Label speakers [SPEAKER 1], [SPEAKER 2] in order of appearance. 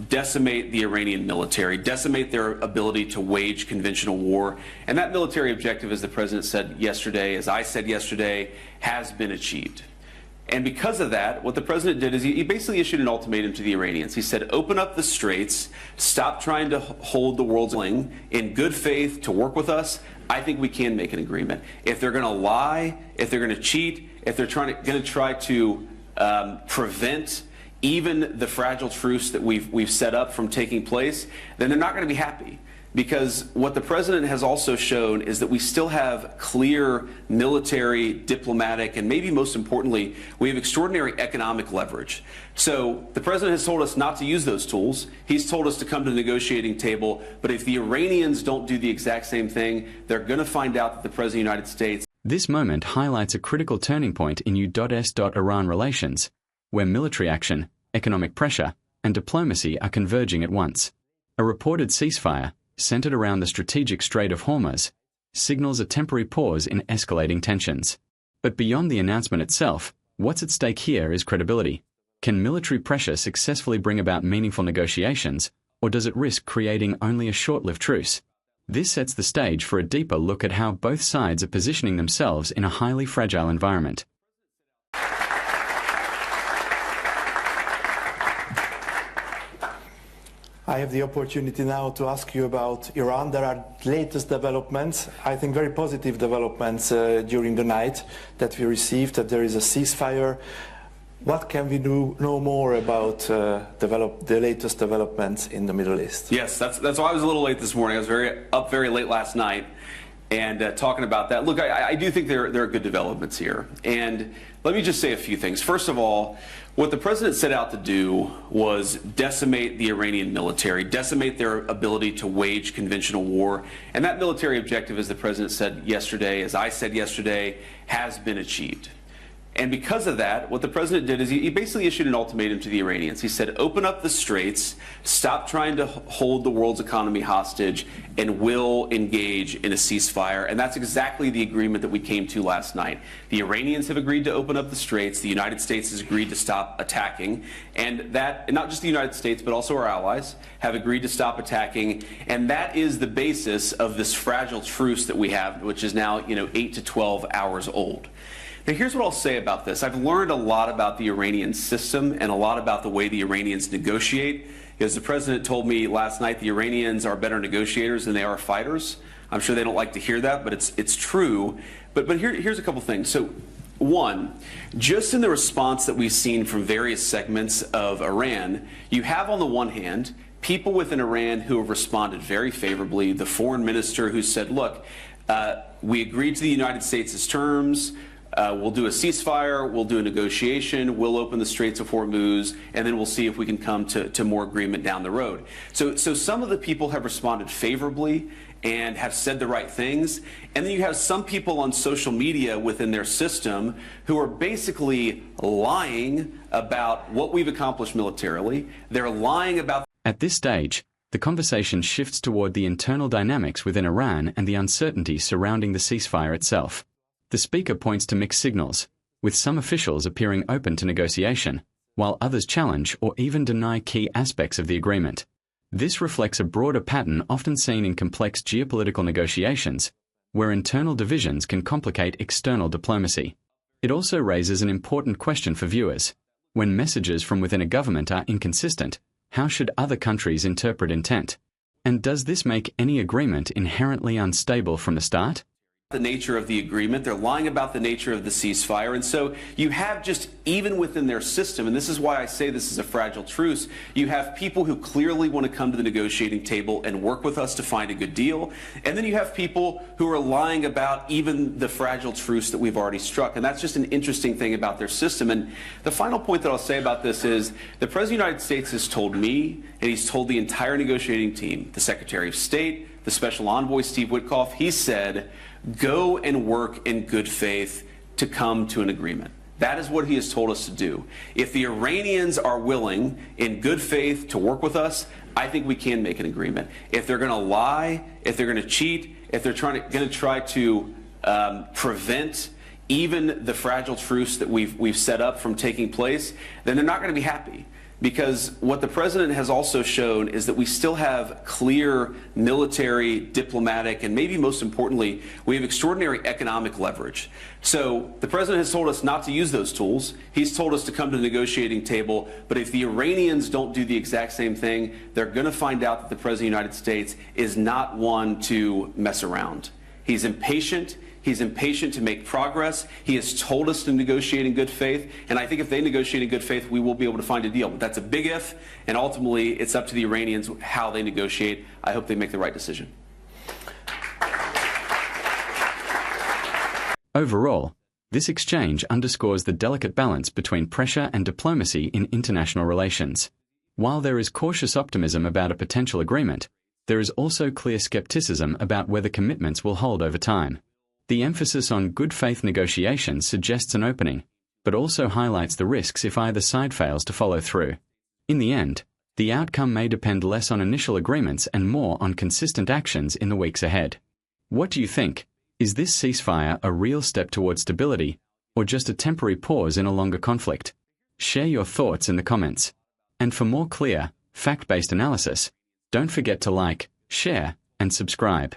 [SPEAKER 1] decimate the Iranian military, decimate their ability to wage conventional war. And that military objective, as the president said yesterday, as I said yesterday, has been achieved. And because of that, what the president did is he basically issued an ultimatum to the Iranians. He said, open up the straits, stop trying to hold the world's willing in good faith to work with us. I think we can make an agreement. If they're going to lie, if they're going to cheat, if they're going to try to prevent even the fragile truce that we've set up from taking place, then they're not going to be happy. Because what the president has also shown is that we still have clear military, diplomatic, and maybe most importantly, we have extraordinary economic leverage. So the president has told us not to use those tools. He's told us to come to the negotiating table. But if the Iranians don't do the exact same thing, they're going to find out that the president of the United States.
[SPEAKER 2] This moment highlights a critical turning point in U.S.-Iran relations, where military action, economic pressure, and diplomacy are converging at once. A reported ceasefire, centered around the strategic Strait of Hormuz, signals a temporary pause in escalating tensions. But beyond the announcement itself, what's at stake here is credibility. Can military pressure successfully bring about meaningful negotiations, or does it risk creating only a short-lived truce? This sets the stage for a deeper look at how both sides are positioning themselves in a highly fragile environment.
[SPEAKER 3] I have the opportunity now to ask you about Iran. There are latest developments, I think very positive developments during the night that we received, that there is a ceasefire. What can we know more about the latest developments in the Middle East?
[SPEAKER 1] Yes, that's why I was a little late this morning. I was up very late last night and talking about that. Look, I do think there are good developments here. And let me just say a few things. First of all, what the president set out to do was decimate the Iranian military, decimate their ability to wage conventional war. And that military objective, as the president said yesterday, as I said yesterday, has been achieved. And because of that, what the president did is he basically issued an ultimatum to the Iranians. He said, open up the straits, stop trying to hold the world's economy hostage, and we'll engage in a ceasefire. And that's exactly the agreement that we came to last night. The Iranians have agreed to open up the straits. The United States has agreed to stop attacking. And not just the United States, but also our allies have agreed to stop attacking. And that is the basis of this fragile truce that we have, which is now 8 to 12 hours old. Now, here's what I'll say about this. I've learned a lot about the Iranian system and a lot about the way the Iranians negotiate. As the president told me last night, the Iranians are better negotiators than they are fighters. I'm sure they don't like to hear that, but it's true. But here's a couple things. So, one, just in the response that we've seen from various segments of Iran, you have on the one hand people within Iran who have responded very favorably. The foreign minister who said, look, we agreed to the United States' terms. We'll do a ceasefire, we'll do a negotiation, we'll open the Straits of Hormuz, and then we'll see if we can come to more agreement down the road. So some of the people have responded favorably and have said the right things. And then you have some people on social media within their system who are basically lying about what we've accomplished militarily. They're lying about...
[SPEAKER 2] At this stage, the conversation shifts toward the internal dynamics within Iran and the uncertainty surrounding the ceasefire itself. The speaker points to mixed signals, with some officials appearing open to negotiation, while others challenge or even deny key aspects of the agreement. This reflects a broader pattern often seen in complex geopolitical negotiations, where internal divisions can complicate external diplomacy. It also raises an important question for viewers. When messages from within a government are inconsistent, how should other countries interpret intent? And does this make any agreement inherently unstable from the start?
[SPEAKER 1] The nature of the agreement. They're lying about the nature of the ceasefire. And so you have just, even within their system, and this is why I say this is a fragile truce, you have people who clearly want to come to the negotiating table and work with us to find a good deal. And then you have people who are lying about even the fragile truce that we've already struck. And that's just an interesting thing about their system. And the final point that I'll say about this is the President of the United States has told me, and he's told the entire negotiating team, the Secretary of State, the Special Envoy, Steve Witkoff, he said, go and work in good faith to come to an agreement. That is what he has told us to do. If the Iranians are willing in good faith to work with us, I think we can make an agreement. If they're going to lie, if they're going to cheat, if they're going to try to prevent even the fragile truce that we've set up from taking place, then they're not going to be happy. because what the president has also shown is that we still have clear military, diplomatic, and maybe most importantly, we have extraordinary economic leverage. So the president has told us not to use those tools. He's told us to come to the negotiating table. But if the Iranians don't do the exact same thing, they're going to find out that the president of the United States is not one to mess around. He's impatient. He's impatient to make progress. He has told us to negotiate in good faith. And I think if they negotiate in good faith, we will be able to find a deal. But that's a big if. And ultimately, it's up to the Iranians how they negotiate. I hope they make the right decision.
[SPEAKER 2] Overall, this exchange underscores the delicate balance between pressure and diplomacy in international relations. While there is cautious optimism about a potential agreement, there is also clear skepticism about whether commitments will hold over time. The emphasis on good faith negotiations suggests an opening, but also highlights the risks if either side fails to follow through. In the end, the outcome may depend less on initial agreements and more on consistent actions in the weeks ahead. What do you think? Is this ceasefire a real step towards stability, or just a temporary pause in a longer conflict? Share your thoughts in the comments. And for more clear, fact-based analysis, don't forget to like, share, and subscribe.